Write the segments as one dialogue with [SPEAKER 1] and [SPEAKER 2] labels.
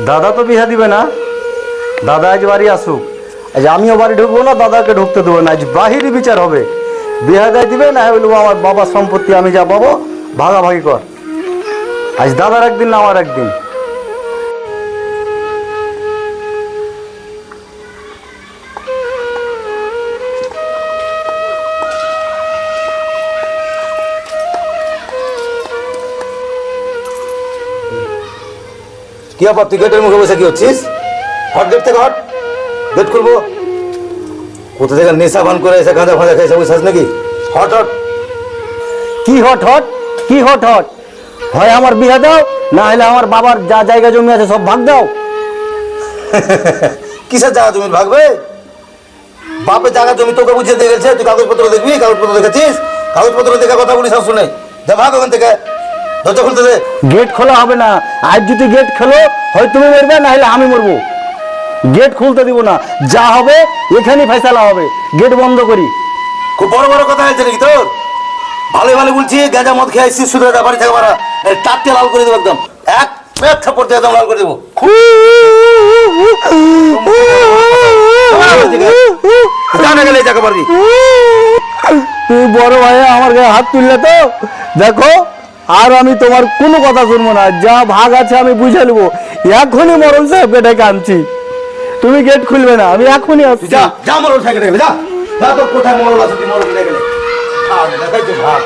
[SPEAKER 1] দাদা তো বিহা দিবে না, দাদা আজ বাড়ি আসুক। আজ আমিও বাড়ি ঢুকবো না, দাদাকে ঢুকতে দেবো না। আজ বাহিরই বিচার হবে। বিহা দেয় দিবে না, বলবো আমার বাবার সম্পত্তি আমি যা পাবো ভাগাভাগি কর। আজ দাদার একদিন না আমার একদিন।
[SPEAKER 2] কি ব্যাপার, তুই গেটের মুখে বসে কি হচ্ছিস? হট, গেট থেকে হট। গেট খুলবো। কোথা থেকে নেশা ভান করে এসে গাঁজা ফাঁজা খেয়েছে বুঝছিস নাকি? Hot hot.
[SPEAKER 1] কি হট হট, কি হট হট? হয় আমার বিহা দাও, না হলে আমার বাবার যা জায়গা জমি আছে সব ভাগ দাও।
[SPEAKER 2] কিসের জায়গা জমি ভাগবে? বাপের জায়গা জমি তোকে বুঝিয়ে দিয়ে গেছে, তুই কাগজপত্র দেখবি? কাগজপত্র দেখেছিস? কাগজপত্র দেখে কথা বলিস সব শুনে। যা ভাগ ওখান থেকে, দরজা খুলতে দে।
[SPEAKER 1] গেট খোলা হবে না। আজ যদি গেট খোলো হয় তুমি মরবে, না হলে আমি মরবো। গেট খুলতে দিব না, যা হবে এখানেই ফয়সালা হবে। গেট বন্ধ করি।
[SPEAKER 2] খুব বড় বড় কথা হয়েছে নাকি তোর? ভালো ভালো বলছি, গাঁজা মদ খেয়ে আসছিস শুধু বাড়ি থেকে মারা টাটকে লাল করে দেবো একদম। এক থাপ্পড় দিয়ে একদম লাল করে দেবো। গেলে যাকে পারবি।
[SPEAKER 1] তুই বড় ভাই আমার গায়ে হাত তুললে তো দেখো, আর আমি তোমার কোনো কথা শুনবো না। যা ভাগ আছে আমি বুঝে নেবো। এখনই মরণ সাহেবকে ডেকে আনছি। তুমি গেট খুলবে না, আমি এখনই আসছি।
[SPEAKER 2] যা মরল সাইকেল গেলে যা। যা তোর কোথায় মরল আছে তুই মরল গেলে। দেখাই তো ভাগ।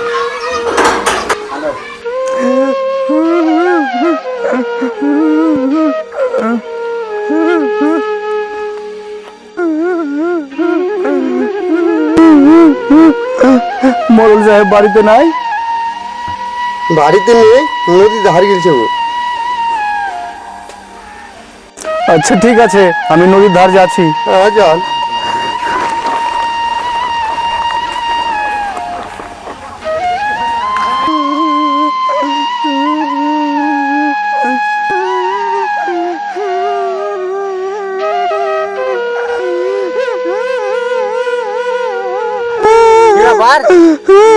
[SPEAKER 1] মরল সাহেব বাড়িতে নাই?
[SPEAKER 3] বাড়িতে নেই, নদীতে হারিয়ে গেছে ও।
[SPEAKER 1] আচ্ছা ঠিক আছে, আমি নদীর ধার যাচ্ছি।
[SPEAKER 3] যান।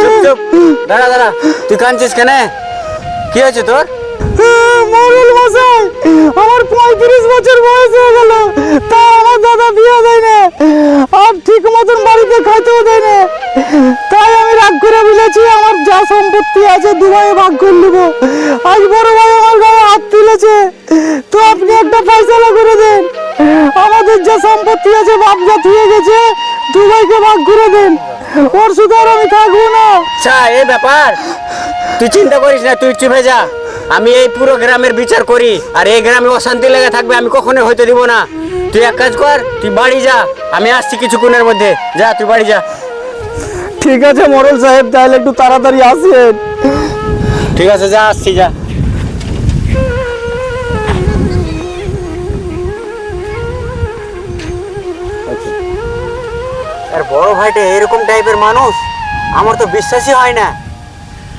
[SPEAKER 4] চুপ চুপ, দাঁড়া দাঁড়া। তুই কাঁদছিস কেন? কি হয়েছে তোর?
[SPEAKER 1] মরল মশাই, আমার 35 বছর বয়স হয়ে গেল, তা আমার দাদা বিয়ে দেয় না, আর ঠিক মতন বাড়িতে খাইতেও দেয় না। তাই আমি রাগ করে বলেছি আমার যা সম্পত্তি আছে দুভাইয়ে ভাগ করে নেব। আজ বড় ভাই আমার গায়ে হাত তুলেছে, তো আপনি একটা ফয়সালা করে দেন। আমাদের যা সম্পত্তি আছে বাপ যা থুয়ে গেছে, দুভাইকে ভাগ করে দেন। ওর শুধু আর আমি থাকবো না।
[SPEAKER 4] আচ্ছা এই ব্যাপার, তুই চিন্তা করিস না, তুই চুপে যা। আমি এই পুরো গ্রামের বিচার করি, আর এই গ্রামে অশান্তি লেগে থাকবে আমি কখনোই হইতে দিব না। তুই এক কাজ কর, তুই বাড়ি যা, আমি আসছি কিছুক্ষণের মধ্যে। যা তুই বাড়ি যা।
[SPEAKER 1] ঠিক আছে মরল সাহেব, তাহলে একটু তাড়াতাড়ি আসেন।
[SPEAKER 4] ঠিক আছে যা, আসছি যা। আর বড় ভাইটা এরকম টাইপের মানুষ আমার তো বিশ্বাসই হয় না।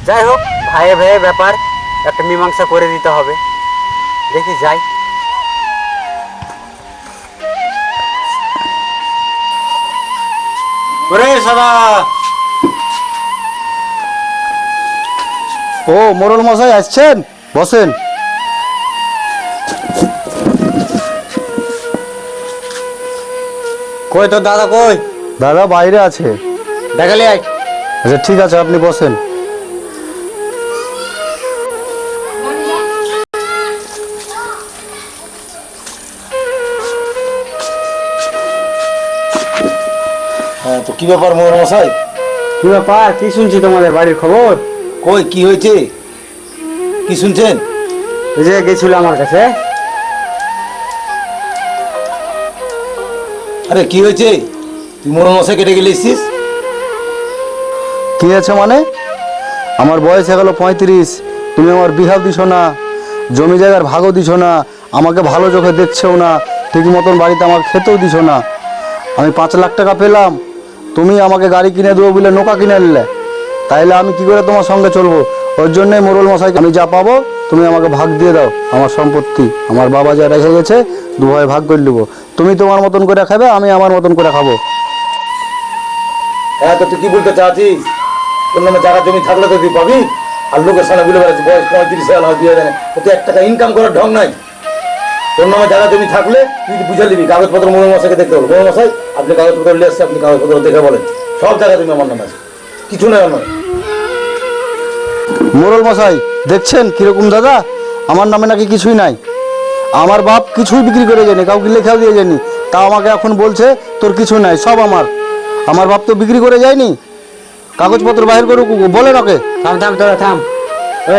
[SPEAKER 4] যাই হোক, ভাইয়ে ভাইয়ে ব্যাপার, একটা মীমাংসা করে দিতে হবে। দেখি যাই। ওরে সাদা।
[SPEAKER 1] ও মোরল মশাই আসছেন, বসেন।
[SPEAKER 4] কই তোর দাদা কই?
[SPEAKER 1] দাদা বাইরে আছে।
[SPEAKER 4] দেখালি আয়।
[SPEAKER 1] আচ্ছা ঠিক আছে, আপনি বসেন।
[SPEAKER 2] হ্যাঁ, তো কি ব্যাপার মোহর মশাই?
[SPEAKER 4] কি ব্যাপার, কি শুনছি তোমাদের বাড়ির খবর?
[SPEAKER 2] কই কি হয়েছে, কি শুনছেন?
[SPEAKER 4] এই যে গেছিল আমার কাছে।
[SPEAKER 2] আরে কি হয়েছে? তুই মোহর মশাই কেটে গেলে এসছিস?
[SPEAKER 1] কি আছে মানে? আমার বয়স হয়ে গেল 35, তুমি আমার বিহাও দিছো না, জমি জায়গার ভাগও দিছো না, আমাকে ভালো চোখে দেখছেও না, ঠিক মতন বাড়িতে আমাকে খেতেও দিছো না। আমি 5 লাখ টাকা পেলাম, তুমি আমাকে গাড়ি কিনে দেবো বলে নৌকা কিনে নিলে, তাইলে আমি কি করে তোমার সঙ্গে চলবো? ওর জন্যই মোরল মশাই, আমি যা পাবো তুমি আমাকে ভাগ দিয়ে দাও। আমার সম্পত্তি আমার বাবা যা রেখে গেছে দুভাই ভাগ করে নেবো। তুমি তোমার মতন করে খাবে, আমি আমার মতন করে খাবো।
[SPEAKER 2] হ্যাঁ, তো তুই কি বলতে চাচ্ছিস? তোর নামে জায়গা জমি থাকলে তো তুই পাবি, আর লোকের সামনে বলে বেড়াচ্ছি বয়স 35 সাল হয়, বিয়ে দেয় না। তো 1 টাকা ইনকাম করার ঢং নাই। তোর নামে জায়গা জমি থাকলে তুই বুঝে নিবি, কাগজপত্র মোড়ল মশাইকে দেখতে বল। মোড়ল মশাই আপনি কাগজপত্র নিয়ে আসছে, আপনি কাগজপত্র দেখে বলেন সব জায়গা তুমি আমার নামে আছে, কিছু নয় আমার।
[SPEAKER 1] মোড়ল মশাই দেখছেন কিরকম দাদা, আমার নামে নাকি কিছুই নাই, আমার বাপ কিছুই বিক্রি করে যায়নি, কাউকে লেখাও দিয়ে যায়নি, তা আমাকে এখন বলছে তোর কিছু নাই, সব আমার বাপ তো বিক্রি করে যায়নি, কাগজপত্র বাইর করুক, বলেন ওকে।
[SPEAKER 4] থাম থাম তোরা থাম।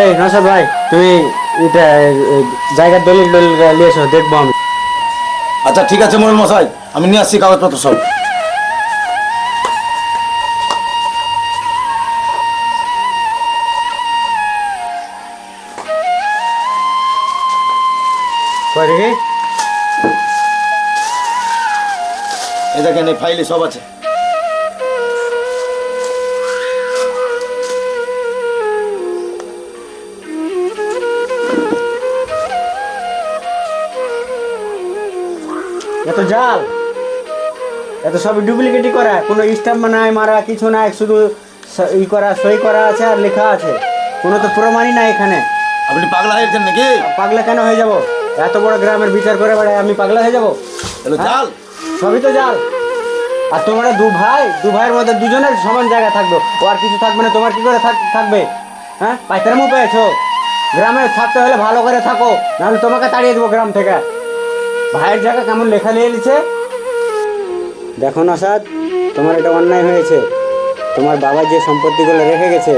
[SPEAKER 4] এই নসাদ ভাই তুমি এটা জায়গার দলিল নিয়ে এসো, দেখবো আমি।
[SPEAKER 2] আচ্ছা ঠিক আছে মোড়ল মশাই, আমি নিয়ে আসছি কাগজপত্র সব।
[SPEAKER 4] কই দেখি?
[SPEAKER 2] এই দেখেন এই ফাইলে সব আছে।
[SPEAKER 4] এত জাল, এত সব ডুপ্লিকেটই করা, কোনো স্ট্যাম্প নাই মারা, কিছু নাই, শুধু ই করা, সই করা আছে আর লেখা আছে, কোনো তো প্রমাণই নাই এখানে।
[SPEAKER 2] আপনি পাগলা হয়েছেন নাকি?
[SPEAKER 4] পাগলা কেন হয়ে যাব? এত বড় গ্রামের বিচার করে বেড়ায়, আমি পাগলা হয়ে যাব?
[SPEAKER 2] এলো জাল।
[SPEAKER 4] সবই তো জাল। আর তোমরা দু ভাইয়ের মধ্যে দুজনের সমান জায়গা থাকবে, ও আর কিছু থাকবে না, তোমার কি করে থাকবে? হ্যাঁ, পাইতারামো পেয়েছো? গ্রামে থাকতে হলে ভালো করে থাকো, নাহলে তোমাকে তাড়িয়ে দেবো গ্রাম থেকে। ভাইয়ের জায়গা কেমন লেখা নিয়ে নিচ্ছে দেখো না সাদ, তোমার এটা অন্যায় হয়েছে। তোমার বাবা যে সম্পত্তিগুলো রেখে গেছে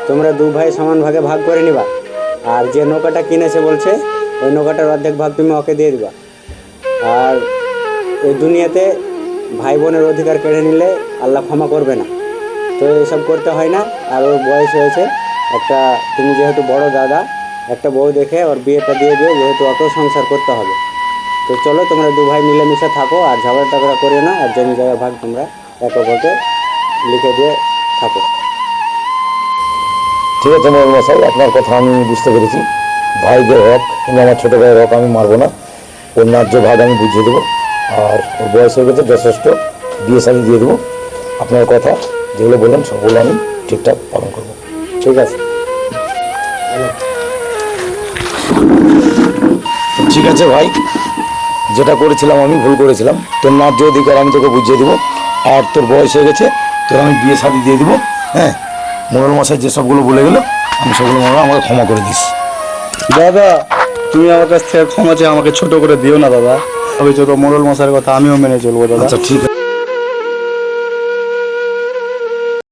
[SPEAKER 4] তোমরা দু ভাই সমান ভাগে ভাগ করে নিবা, আর যে নৌকাটা কিনেছে বলছে ওই নৌকাটার অর্ধেক ভাগ তুমি ওকে দিয়ে দিবা। আর এই দুনিয়াতে ভাই বোনের অধিকার কেড়ে নিলে আল্লাহ ক্ষমা করবে না, তো এসব করতে হয় না। আর ওর বয়স হয়েছে একটা, তুমি যেহেতু বড় দাদা, একটা বউ দেখে ওর বিয়েটা দিয়ে দিও, যেহেতু ওকেও সংসার করতে হবে। তো চলো তোমরা দু ভাই মিলেমিশে থাকো, আর ঝগড়া টগড়া করিও না, আর জমি জায়গা ভাগ তোমরা এক অপরকে লিখে দিয়ে থাকো।
[SPEAKER 2] ঠিক আছে মোড়ল মশাই, আপনার কথা আমি বুঝতে পেরেছি। ভাইদের হক কিংবা আমার ছোটো ভাইয়ের হক আমি মারবো না, ওর ন্যায্য ভাগ আমি বুঝিয়ে দেবো। আর ওর বয়স হয়ে গেছে যথেষ্ট, বিয়ে শাড়ি দিয়ে দেবো। আপনার কথা যেগুলো বললেন সবগুলো আমি ঠিকঠাক পালন করবো।
[SPEAKER 4] ঠিক আছে।
[SPEAKER 2] ঠিক আছে ভাই, যেটা করেছিলাম আমি ভুল করেছিলাম, তোর ন্যায্য অধিকার আমি তোকে বুঝিয়ে দেবো। আর তোর বয়স হয়ে গেছে, তোর আমি বিয়ে শাড়ি দিয়ে দেবো। হ্যাঁ, মোড়ল মশাই যে সবগুলো বলে গেলো আমি সবগুলো আমাকে ক্ষমা করে দিস।
[SPEAKER 1] দাদা তুমি আমার কাছ থেকে ক্ষমা চেয়ে আমাকে ছোট করে দিও না দাদা, তবে ছোট মোড়ল মশাইয়ের কথা আমিও মেনে চলবো দাদা।
[SPEAKER 2] আচ্ছা ঠিক আছে।